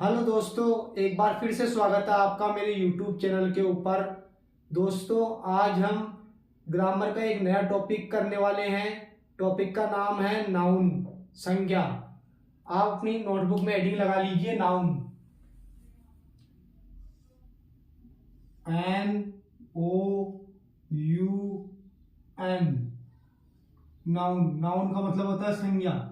Hello दोस्तों, एक बार फिर से स्वागत है आपका मेरे YouTube चैनल के ऊपर। दोस्तों, आज हम ग्रामर का एक नया टॉपिक करने वाले हैं। टॉपिक का नाम है नाउन, संज्ञा। आप अपनी नोटबुक में हेडिंग लगा लीजिए नाउन, NOUN। नाउन, नाउन का मतलब होता है संज्ञा।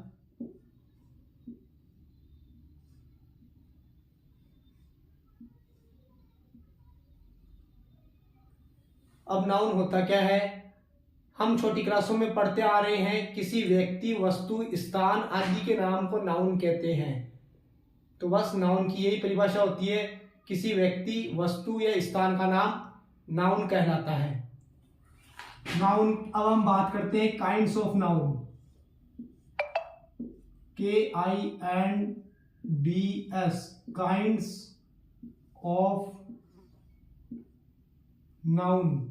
अब नाउन होता क्या है? हम छोटी क्लासों में पढ़ते आ रहे हैं, किसी व्यक्ति, वस्तु, स्थान आदि के नाम को नाउन कहते हैं। तो बस नाउन की यही परिभाषा होती है, किसी व्यक्ति, वस्तु या स्थान का नाम नाउन कहलाता है। नाउन, अब हम बात करते हैं kinds of noun. KINDS, kinds of noun.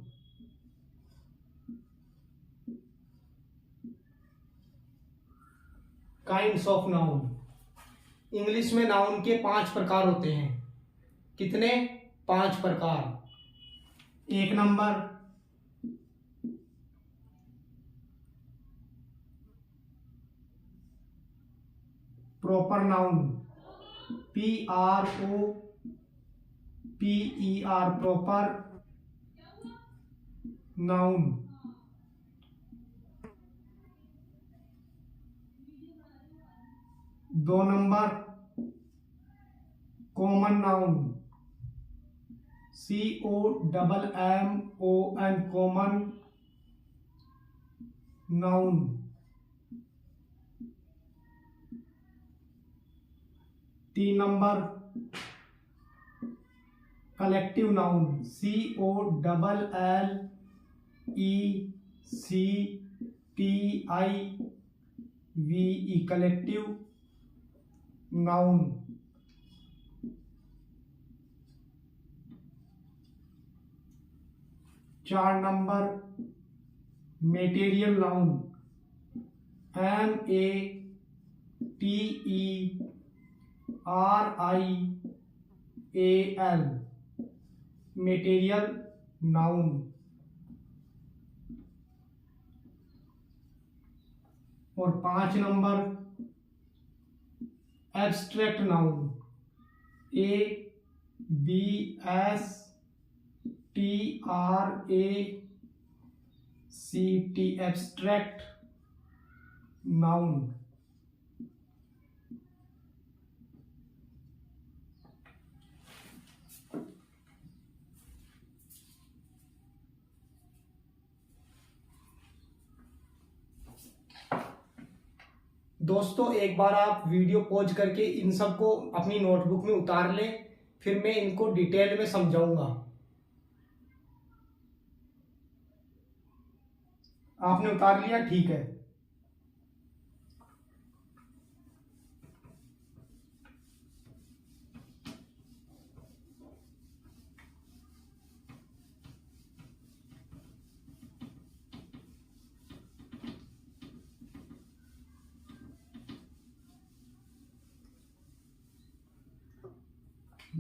Kinds of noun. English में नाउन के 5 प्रकार होते हैं। कितने? 5 प्रकार। 1 number proper noun, PROPER, proper noun. 2 number common noun, COMMON, common noun. 3 number collective noun, COLLECTIVE, collective noun. 4 number material noun, MATERIAL, material noun. और 5 number abstract noun, ABSTRACT, abstract noun. दोस्तों, एक बार आप वीडियो पॉज करके इन सब को अपनी notebook में उतार लें, फिर मैं इनको डिटेल में समझाऊंगा। आपने उतार लिया? ठीक है।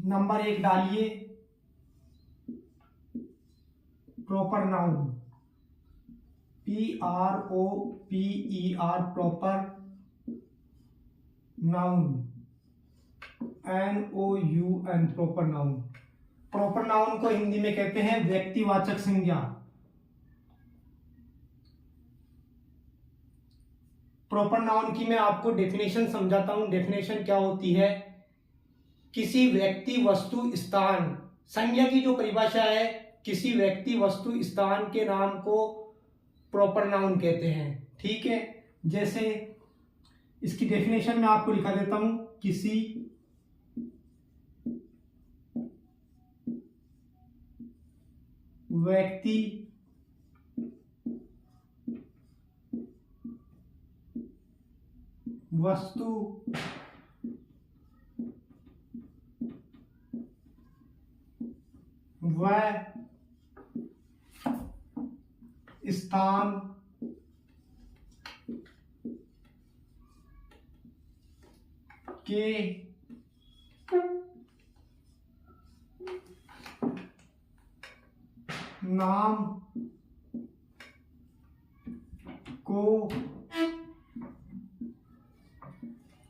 नंबर 1 डालिए, proper noun, PROPER, proper noun. NOUN, proper noun. Proper noun को हिंदी में कहते हैं व्यक्तिवाचक संज्ञा। प्रॉपर नाउन की मैं आपको डेफिनेशन समझाता हूं। डेफिनेशन क्या होती है? किसी व्यक्ति, वस्तु, स्थान, संज्ञा की जो परिभाषा है, किसी व्यक्ति, वस्तु, स्थान के नाम को प्रॉपर नाउन कहते हैं। ठीक है, जैसे इसकी डेफिनेशन में आपको लिखा देता हूं। किसी व्यक्ति, वस्तु, व स्थान के नाम को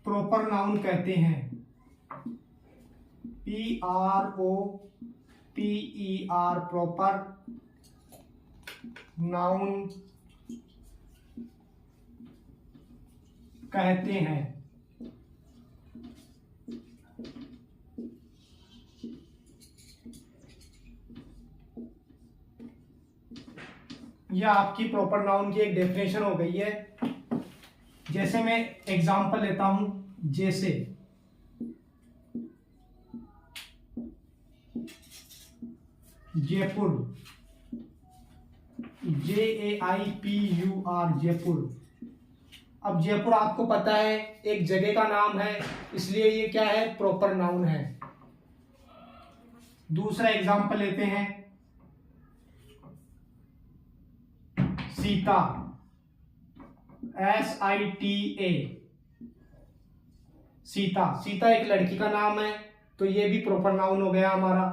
प्रॉपर नाउन कहते हैं। PROPER प्रॉपर नाउन कहते हैं। यह आपकी प्रॉपर नाउन की एक डेफिनेशन हो गई है। जैसे मैं एग्जांपल लेता हूं, जैसे जयपुर, JAIPUR जयपुर। अब जयपुर आपको पता है एक जगह का नाम है, इसलिए ये क्या है, प्रॉपर नाउन है। दूसरा एग्जांपल लेते हैं, सीता, SITA सीता। सीता एक लड़की का नाम है, तो ये भी प्रॉपर नाउन हो गया हमारा।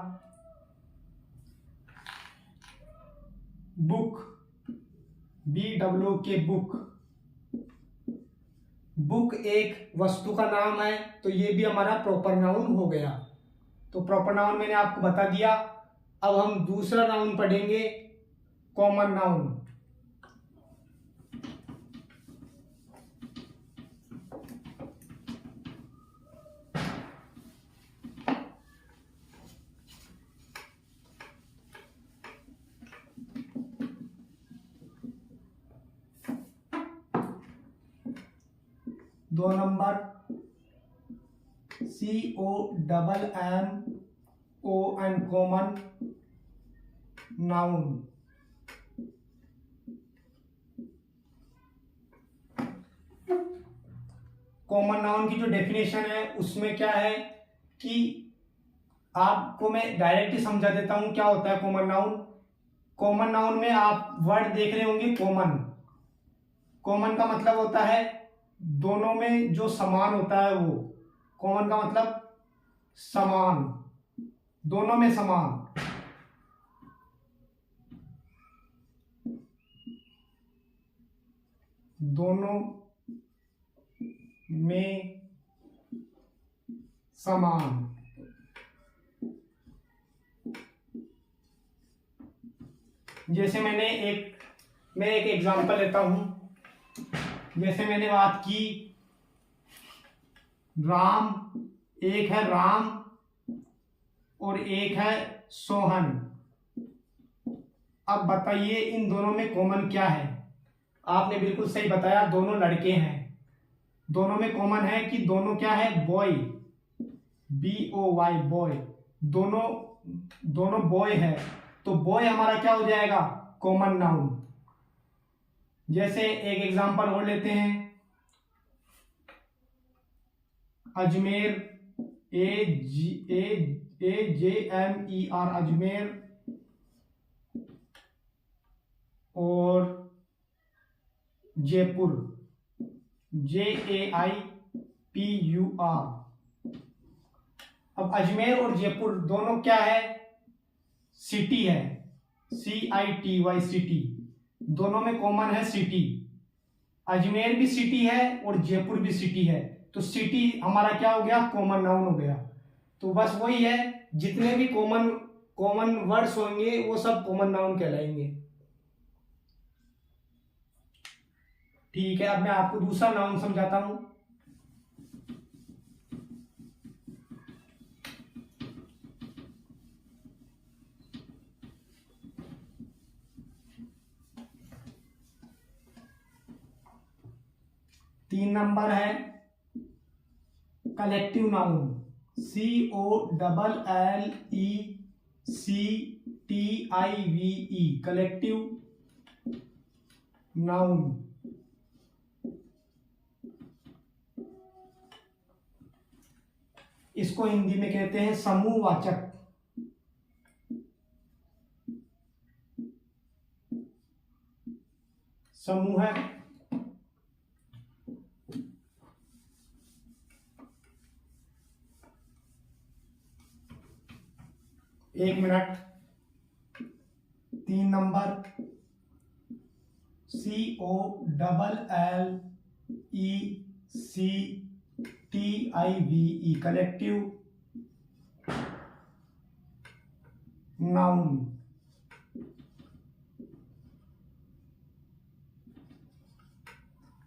Book, BOOK book. बुक एक वस्तु का नाम है, तो ये भी हमारा प्रॉपर नाउन हो गया। तो प्रॉपर नाउन मैंने आपको बता दिया। अब हम दूसरा नाउन पढ़ेंगे, कॉमन नाउन। दो number, COMMON common noun. Common noun की जो डेफिनेशन है उसमें क्या है कि आपको मैं डायरेक्ट ही समझा देता हूं क्या होता है कॉमन नाउन। कॉमन नाउन में आप वर्ड देख रहे होंगे कॉमन। कॉमन का मतलब होता है दोनों में जो समान होता है वो। कॉमन का मतलब समान, दोनों में समान। दोनों में समान। जैसे मैं एक एग्जांपल लेता हूं। जैसे मैंने बात की राम, एक है राम और एक है सोहन। अब बताइए इन दोनों में कॉमन क्या है। आपने बिल्कुल सही बताया, दोनों लड़के हैं। दोनों में कॉमन है कि दोनों क्या है, बॉय, BOY बॉय। दोनों बॉय है, तो बॉय हमारा क्या हो जाएगा, कॉमन नाउन। जैसे एक एग्जांपल और लेते हैं, अजमेर, AJMER अजमेर, और जयपुर, JAIPUR। अब अजमेर और जयपुर दोनों क्या है, सिटी है, CITY सिटी। दोनों में कॉमन है सिटी। अजमेर भी सिटी है और जयपुर भी सिटी है, तो सिटी हमारा क्या हो गया, कॉमन नाउन हो गया। तो बस वही है, जितने भी कॉमन वर्ड्स होंगे वो सब कॉमन नाउन कहलाएंगे। ठीक है, अब मैं आपको दूसरा नाउन समझाता हूं। तीन नंबर है collective noun, COLLECTIVE collective noun. इसको हिंदी में कहते हैं समूहवाचक। समूह है, एक minute. 3 number COLLECTIVE collective noun.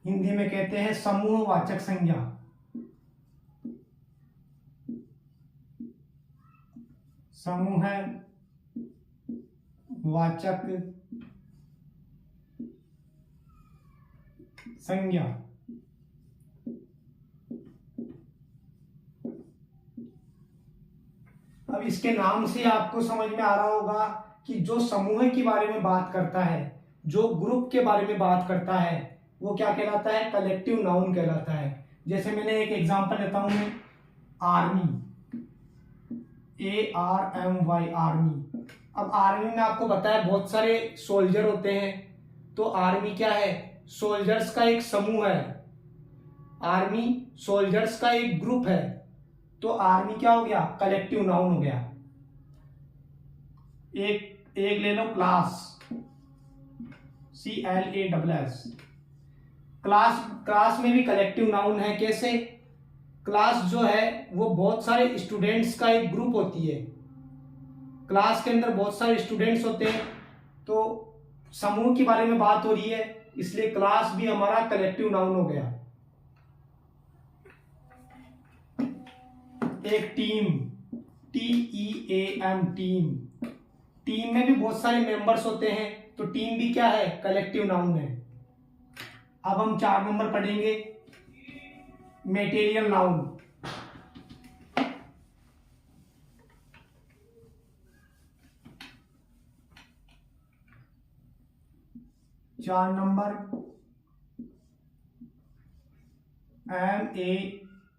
Hindi में कहते हैं समूहवाचक संज्ञा। समूहवाचक संज्ञा। अब इसके नाम से आपको समझ में आ रहा होगा कि जो समूह के बारे में बात करता है, जो ग्रुप के बारे में बात करता है, वो क्या कहलाता है? कलेक्टिव नाउन कहलाता है। जैसे मैंने एक एग्जांपल लेता हूं मैं, आर्मी, ARMY आर्मी। अब आर्मी में आपको पता है बहुत सारे सोल्जर होते हैं, तो आर्मी क्या है? सोल्जर्स का एक समूह है। आर्मी सोल्जर्स का एक ग्रुप है, तो आर्मी क्या हो गया? कलेक्टिव नाउन हो गया। एक ले लो क्लास, CLASS। क्लास में भी कलेक्टिव नाउन है। कैसे? क्लास जो है वो बहुत सारे स्टूडेंट्स का एक ग्रुप होती है। क्लास के अंदर बहुत सारे स्टूडेंट्स होते हैं, तो समूह के बारे में बात हो रही है, इसलिए क्लास भी हमारा कलेक्टिव नाउन हो गया। एक टीम, TEAM टीम। टीम में भी बहुत सारे मेंबर्स होते हैं, तो टीम भी क्या है? कलेक्टिव नाउन है। अब हम 4 नंबर पढ़ेंगे, मेटेरियल नाउन। चार number MATERIAL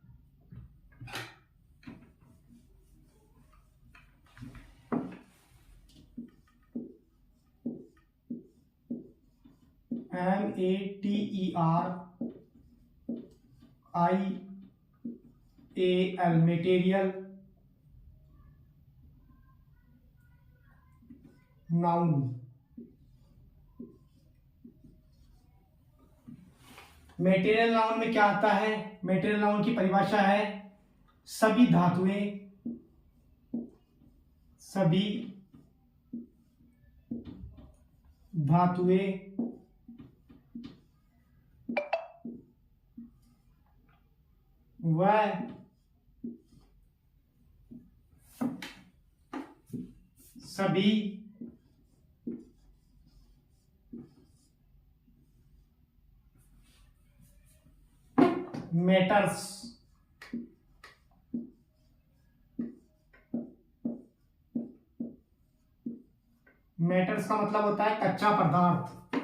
material noun. Material noun में क्या आता है? मेटेरियल नाउन की परिभाषा है सभी धातुएं वह सभी मेटर्स। मेटर्स का मतलब होता है कच्चा पदार्थ।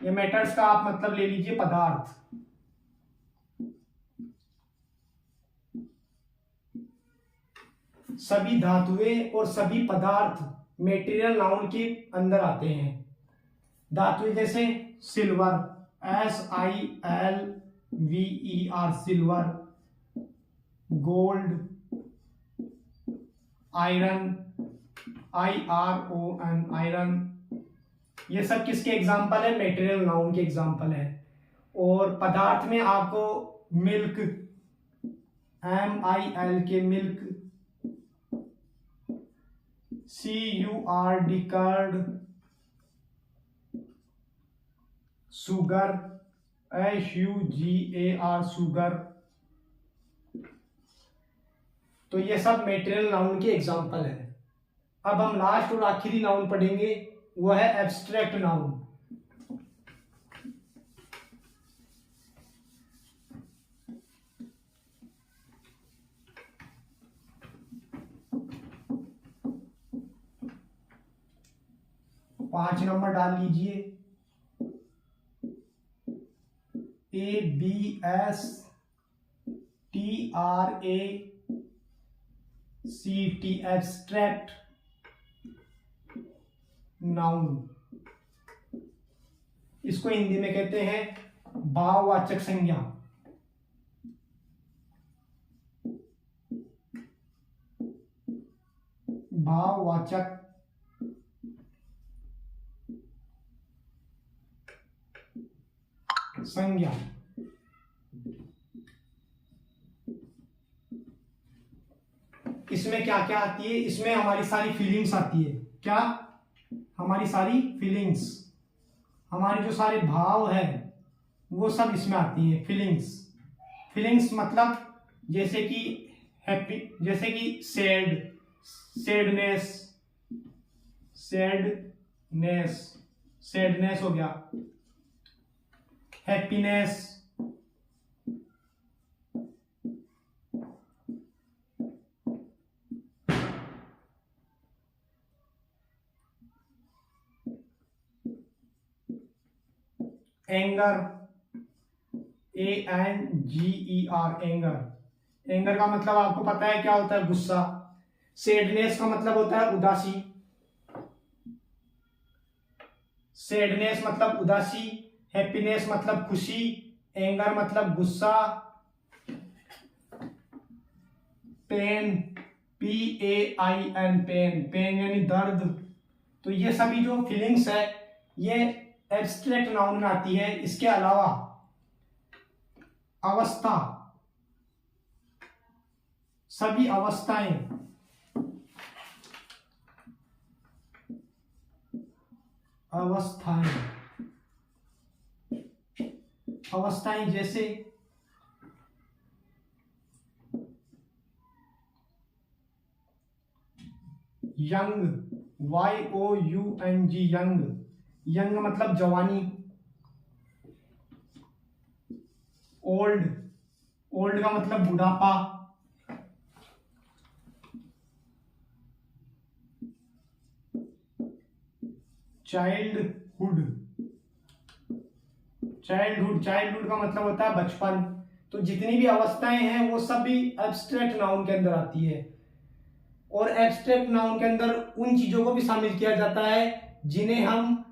ये मेटर्स का आप मतलब ले लीजिए पदार्थ। सभी धातुएं और सभी पदार्थ मेटेरियल नाउन के अंदर आते हैं। धातुएं जैसे silver, SILVER silver, gold, iron, IRON iron. ये सब किसके एग्जाम्पल है? मेटेरियल नाउन के एग्जाम्पल है। और पदार्थ में आपको मिल्क, MIL के milk, CURD curd, sugar, SUGAR sugar. तो ये सब मेटेरियल नाउन के एग्जाम्पल है। अब हम लास्ट और आखिरी नाउन पढ़ेंगे, वो है एब्स्ट्रैक्ट नाउन। पांच नंबर डाल लीजिए, ABSTRACT एब्स्ट्रैक्ट नाउन। इसको हिंदी में कहते हैं भाववाचक संज्ञा। भाववाचक संज्ञा। इसमें क्या क्या आती है? इसमें हमारी सारी फीलिंग्स आती है। क्या? हमारी सारी फीलिंग्स, हमारे जो सारे भाव है वो सब इसमें आती है। फीलिंग्स, फीलिंग्स मतलब जैसे कि हैप्पी, जैसे कि सैड, सैडनेस, सैडनेस, सैडनेस हो गया, happiness, anger, ANGER, anger. Anger का मतलब आपको पता है क्या होता है? गुस्सा। सैडनेस का मतलब होता है उदासी, सैडनेस मतलब उदासी, हैप्पीनेस मतलब खुशी, एंगर मतलब गुस्सा, पेन, PAIN, पेन, पेन यानी दर्द। तो ये सभी जो फीलिंग्स है ये एब्स्ट्रैक्ट नाउन में आती है। इसके अलावा अवस्था, सभी अवस्थाएं, अवस्थाएं, अवस्थाएं जैसे यंग, YOUNG, यंग। यंग मतलब जवानी। ओल्ड, ओल्ड का मतलब बुढ़ापा। चाइल्डहुड, चाइल्डहुड, चाइल्डहुड का मतलब होता है बचपन। तो जितनी भी अवस्थाएं हैं वो सब भी एब्स्ट्रैक्ट नाउन के अंदर आती है। और एब्स्ट्रैक्ट नाउन के अंदर उन चीजों को भी शामिल किया जाता है जिन्हें हम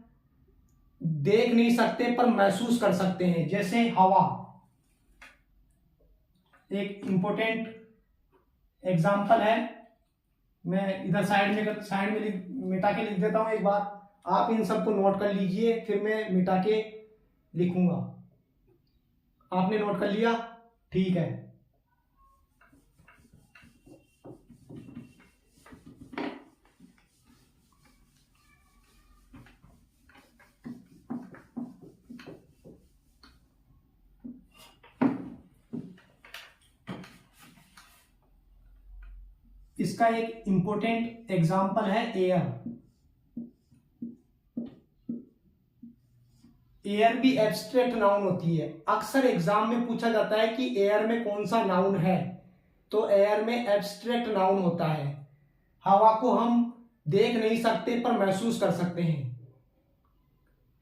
देख नहीं सकते पर महसूस कर सकते हैं। जैसे हवा, एक इंपॉर्टेंट एग्जाम्पल है। मैं इधर साइड में मिटा के लिख देता हूं एक बार, आप इन सबको नोट कर लीजिए, फिर मैं मिटा के लिखूंगा। आपने नोट कर लिया? ठीक है। इसका एक इंपॉर्टेंट एग्जाम्पल है एयर। एयर भी एब्स्ट्रैक्ट नाउन होती है। अक्सर एग्जाम में पूछा जाता है कि एयर में कौन सा नाउन है, तो एयर में एब्स्ट्रैक्ट नाउन होता है। हवा को हम देख नहीं सकते पर महसूस कर सकते हैं।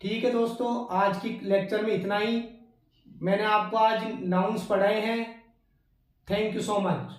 ठीक है दोस्तों, आज की लेक्चर में इतना ही। मैंने आपको आज नाउन्स पढ़ाए हैं। Thank you so much.